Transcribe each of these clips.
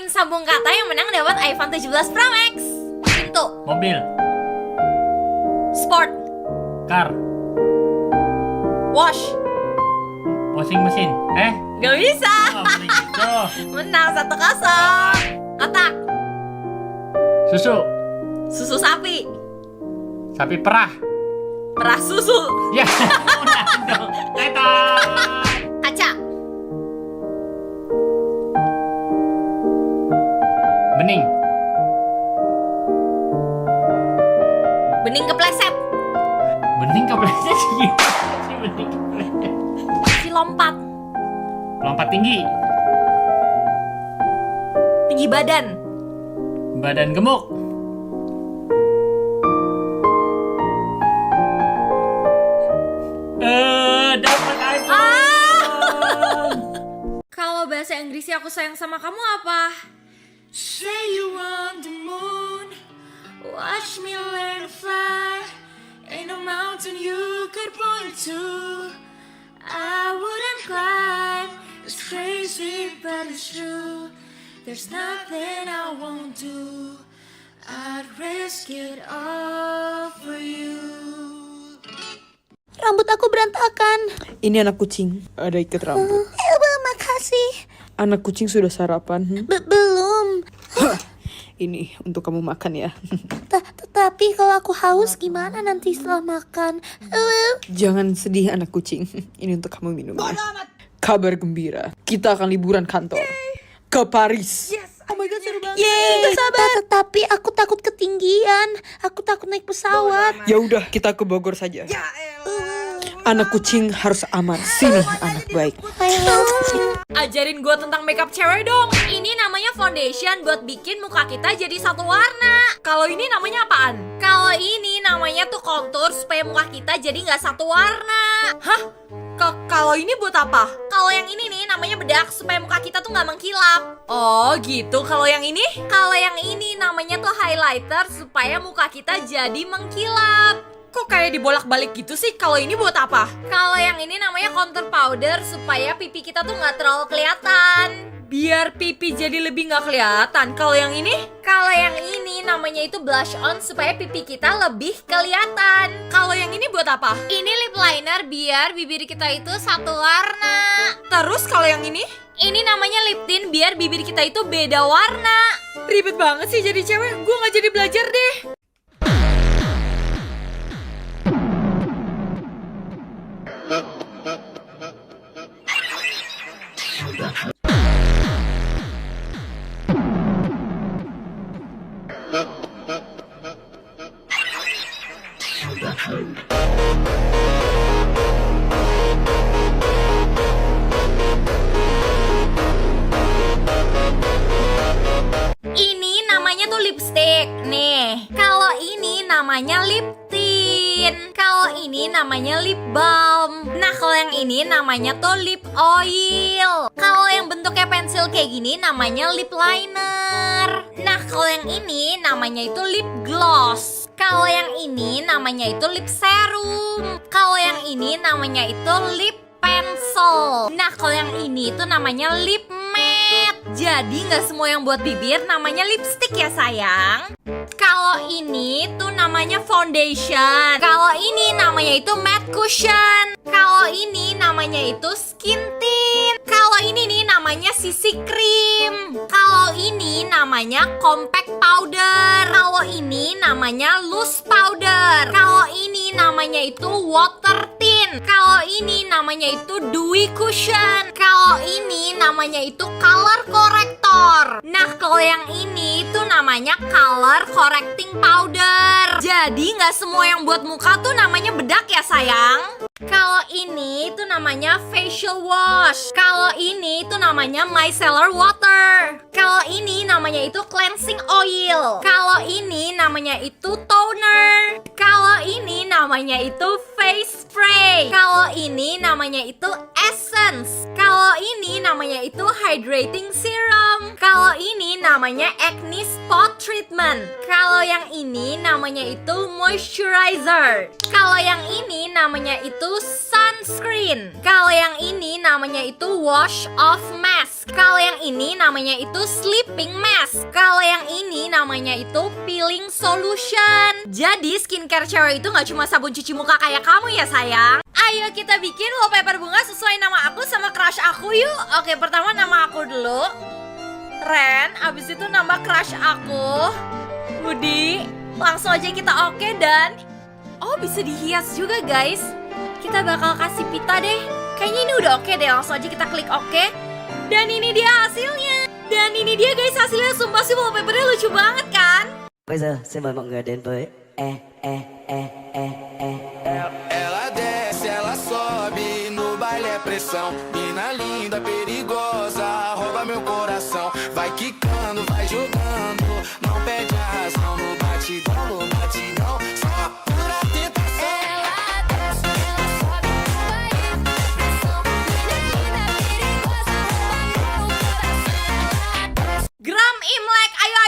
main sambung kata yang menang dapat iPhone 17 Pro Max. Pintu. Mobil. Sport. Car. Wash. Washing machine. Gak bisa. Boleh gitu. Menang 1-0. Kata. Susu. Susu sapi. Sapi perah. Perah susu. Ya. Udah dong. Eta. Kaca. Bening. Bening kepleset. Bening kepleset sih gimana sih bening kepleset? Si lompat. Lompat tinggi. Tinggi badan. Badan gemuk. Dapat iPhone. Kalau bahasa Inggrisnya aku sayang sama kamu apa? Say you want the moon, watch me learn to fly. Ain't no mountain you could point to, I wouldn't climb. It's crazy but it's true. There's nothing I won't do, I'd risk it all for you. Rambut aku berantakan. Ini anak kucing, ada ikat rambut. Makasih. Anak kucing sudah sarapan. Belum. Ini untuk kamu makan ya. Tapi kalau aku haus gimana nanti setelah makan? Jangan sedih anak kucing. Ini untuk kamu minum. Kabar gembira, kita akan liburan kantor ke Paris. Oh my god, seru banget. Tapi aku takut ketinggian. Aku takut naik pesawat. Ya udah, kita ke Bogor saja. Anak kucing harus aman. Sini anak baik. Ajarin gue tentang makeup cewek dong. Ini namanya foundation buat bikin muka kita jadi satu warna. Kalau ini namanya apaan? Kalau ini namanya tuh contour supaya muka kita jadi nggak satu warna. Hah? Kalau ini buat apa? Kalau yang ini nih namanya bedak supaya muka kita tuh nggak mengkilap. Oh gitu. Kalau yang ini? Kalau yang ini namanya tuh highlighter supaya muka kita jadi mengkilap. Kok kayak dibolak-balik gitu sih? Kalau ini buat apa? Kalau yang ini namanya contour powder supaya pipi kita tuh nggak terlalu kelihatan. Biar pipi jadi lebih nggak kelihatan. Kalau yang ini? Kalau yang ini namanya itu blush on supaya pipi kita lebih kelihatan. Kalau yang ini buat apa? Ini lip liner biar bibir kita itu satu warna. Terus kalau yang ini? Ini namanya lip tint biar bibir kita itu beda warna. Ribet banget sih jadi cewek. Gue nggak jadi belajar deh. Ini namanya tuh lipstick. Nih, kalau ini namanya lip tint. Kalau ini namanya lip balm. Nah, kalau yang ini namanya tuh lip oil. Kalau yang bentuknya pensil kayak gini namanya lip liner. Nah, kalau yang ini namanya itu lip gloss. Kalau yang ini namanya itu lip serum. Kalau yang ini namanya itu lip pencil. Nah, kalau yang ini itu namanya lip matte. Jadi nggak semua yang buat bibir namanya lipstick ya sayang. Kalau ini tuh namanya foundation. Kalau ini namanya itu matte cushion. Kalau ini namanya itu skin tint. Kalau ini nih namanya CC cream. Kalau ini namanya compact powder. Kalau ini namanya loose powder. Kalau ini namanya itu water tint. Kalau ini namanya itu dewy cushion. Kalau ini namanya itu color corrector. Nah, kalau yang ini itu namanya color correcting powder. Jadi nggak semua yang buat muka tuh namanya bedak ya sayang. Kalau ini itu namanya facial wash. Kalau ini itu namanya micellar water. Kalau ini namanya itu cleansing oil. Kalau ini namanya itu toner. Kalau ini namanya itu face spray. Kalau ini namanya itu essence. Kalau ini namanya itu hydrating serum. Kalau ini namanya acne spot treatment. Kalau yang ini namanya itu moisturizer. Kalau yang ini namanya itu sun sunscreen. Kalau yang ini namanya itu wash off mask. Kalau yang ini namanya itu sleeping mask. Kalau yang ini namanya itu peeling solution. Jadi skincare cewek itu gak cuma sabun cuci muka kayak kamu ya sayang. Ayo kita bikin wallpaper bunga sesuai nama aku sama crush aku yuk. Oke, pertama nama aku dulu, Ren. Abis itu nama crush aku, Budi. Langsung aja kita oke dan oh, bisa dihias juga guys. Kita bakal kasih pita deh. Kayaknya ini udah oke deh. Langsung aja kita klik oke. Dan ini dia hasilnya. Dan ini dia guys hasilnya. Sumpah sih wallpapernya lucu banget kan. Bây giờ xin mời mọi người đến với Ela desce, ela sobe, no baile é pressão. Mina linda, perigosa, rouba meu coração. Vai quicando, vai jogando, não perde a razão. No batidão, só pura tentação. Ela desce, ela sobe, no baile é pressão. Mina linda, perigosa, rouba meu coração. Gram Imlek, ayo.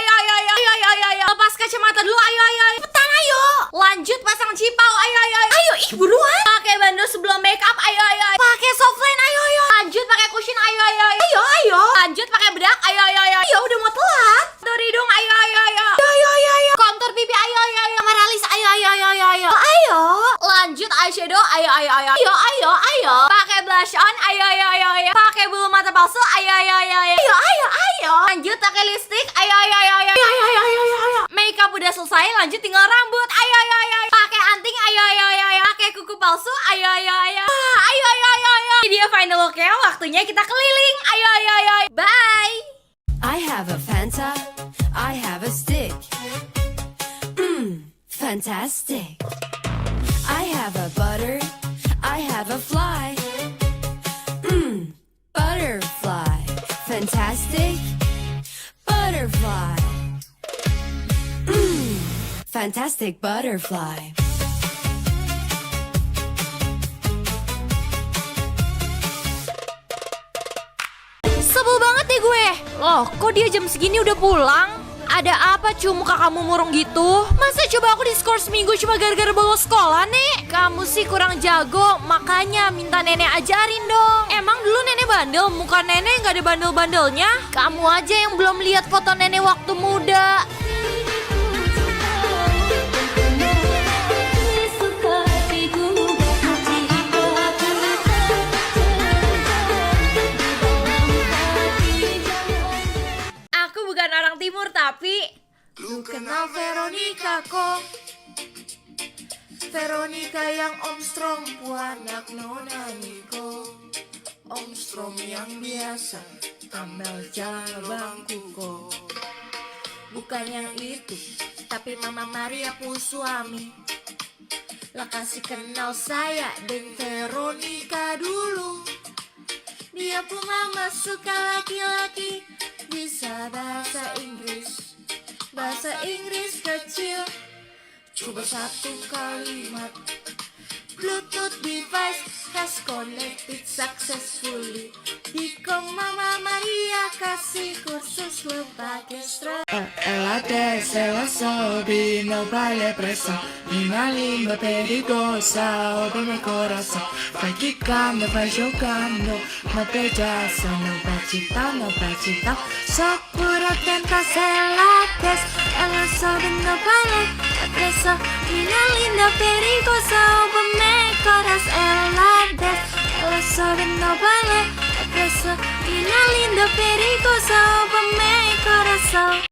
Lepas kacamata dulu, ayo. Cepetan, ayo. Lanjut pasang cipau, ayo. Ayo, ih buruan. Pakai bando sebelum make up, ayo. Pakai softline, ayo. Lanjut pakai cushion, ayo. Ayo. Lanjut pakai bedak, ayo. Ayo, udah mau telat. Contour hidung, ayo. Ayo. Kontur pipi, ayo. Kamera alis, ayo. Ayo. Lanjut eyeshadow, ayo. Ayo. Pakai blush on, ayo. Pakai bulu mata palsu, ayo. Ayo. Lanjut pakai lipstick, ayo. Makeup udah selesai, lanjut tinggal rambut, ayo. Pakai anting, ayo. Pakai kuku palsu, ayo. Ayo. Ini dia final look-nya, waktunya kita keliling, ayo. Bye. I have a Fanta, I have a stick. Fantastic. I have a butter, I have a fly. Butterfly. Fantastic. Butterfly. Fantastic butterfly. Sebel banget deh gue. Loh, kok dia jam segini udah pulang? Ada apa cu muka kamu murung gitu? Masa coba aku diskors seminggu cuma gara-gara bolos sekolah nih? Kamu sih kurang jago, makanya minta nenek ajarin dong. Emang dulu nenek bandel, muka nenek gak ada bandel-bandelnya? Kamu aja yang belum lihat foto nenek waktu muda. Aku bukan orang timur tapi lu kenal Veronica kok. Veronica yang Om Strong, anak Nona Niko. Om Strong yang biasa, Amel bangku kok. Bukan yang itu, tapi Mama Maria pu suami. Lah kasih kenal saya dan Veronica dulu. Dia pun mama suka laki-laki, bisa bahasa Inggris kecil. Coba satu kalimat. Bluetooth device has connected successfully. Dikong Mama Maria kasih kursus lo pakai strap. Ela desce, ela sobe, no baile é pressão. Mina linda, perigosa, rouba meu coração. Vai quicando, vai jogando, não perde a ação. No batidão, só pura tentação. Ela desce, ela sobe, no baile é pressão. Mina linda, perigosa, rouba meu coração. Ela desce, ela sobe, no baile é pressão. Mina linda, perigosa, rouba meu coração.